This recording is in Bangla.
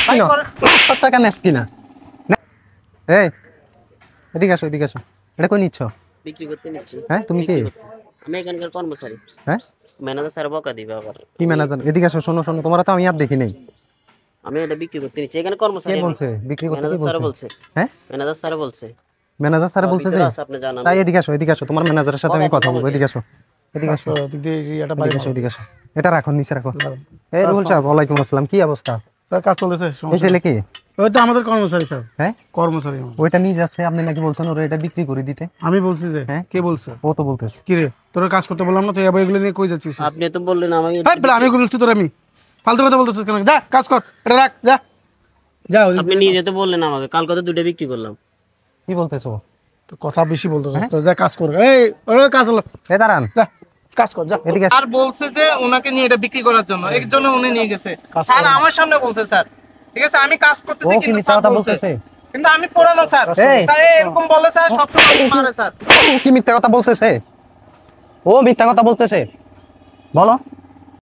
কিনা 500 টাকা নেস কিনা এই এদিকে আসো এটা কই নিচ্ছ বিক্রি করতে নিচ্ছি হ্যাঁ তুমি কি আমি এখানকার কর্মচারী হ্যাঁ ম্যানেজার স্যার বকা দিবে আবার কি ম্যানেজার এদিকে আসো শোনো তোমার তো আমি আর দেখি নাই আমি এটা বিক্রি করতে নিচ্ছি এখানে কর্মচারী কে বলছে বিক্রি করতে ম্যানেজার স্যার বলছে হ্যাঁ ম্যানেজার স্যার বলছে ম্যানেজার স্যার বলছে যে আপনি জানান তাই এদিকে আসো তোমার ম্যানেজারের সাথে আমি কথা বলবো এদিকে আসো এদিকে আসো এটা রাখো নিচে রাখো এই রুহুল সাহেব ওয়ালাইকুম আসসালাম কি অবস্থা স্যার কাজ চলেছে এই ছেলে কি ওই তো আমাদের কর্মচারী স্যার হ্যাঁ কর্মচারী ওইটা নিয়ে যাচ্ছে আপনি নাকি বলছেন ওরা এটা বিক্রি করে দিতে আমি বলছি যে হ্যাঁ কে বলছে ও তো বলতেছে কি রে তোর কাজ করতে বললাম না তুই আবার এগুলো নিয়ে কই যাচ্ছিস আপনি তো বললেন আমাকে এই বলে আমি বলছি তোর আমি ফালতু কথা বলতেছিস কেন যা কাজ কর এটা রাখ যা যা আপনি নিয়ে যেতে বললেন আমাকে কাল কত দুটো বিক্রি করলাম কি বলতেছো তো কথা বেশি বলতেছিস তো যা কাজ কর এই ওরে কাজ হলো এ দাঁড়ান যা কাজ কর যা এদিকে আর বলছে যে ওনাকে নিয়ে এটা বিক্রি করার জন্য এর জন্য উনি নিয়ে গেছে স্যার আমার সামনে বলছে স্যার ঠিক আছে আমি কাজ ও করতেছি কি কিন্তু মিথ্যা স্যার কথা বলছে বলতেছে কিন্তু আমি পুরানো স্যার এই। স্যার এরকম বলে স্যার সবসময় মারে স্যার ও কি মিথ্যা কথা বলতেছে ও মিথ্যা কথা বলতেছে বলো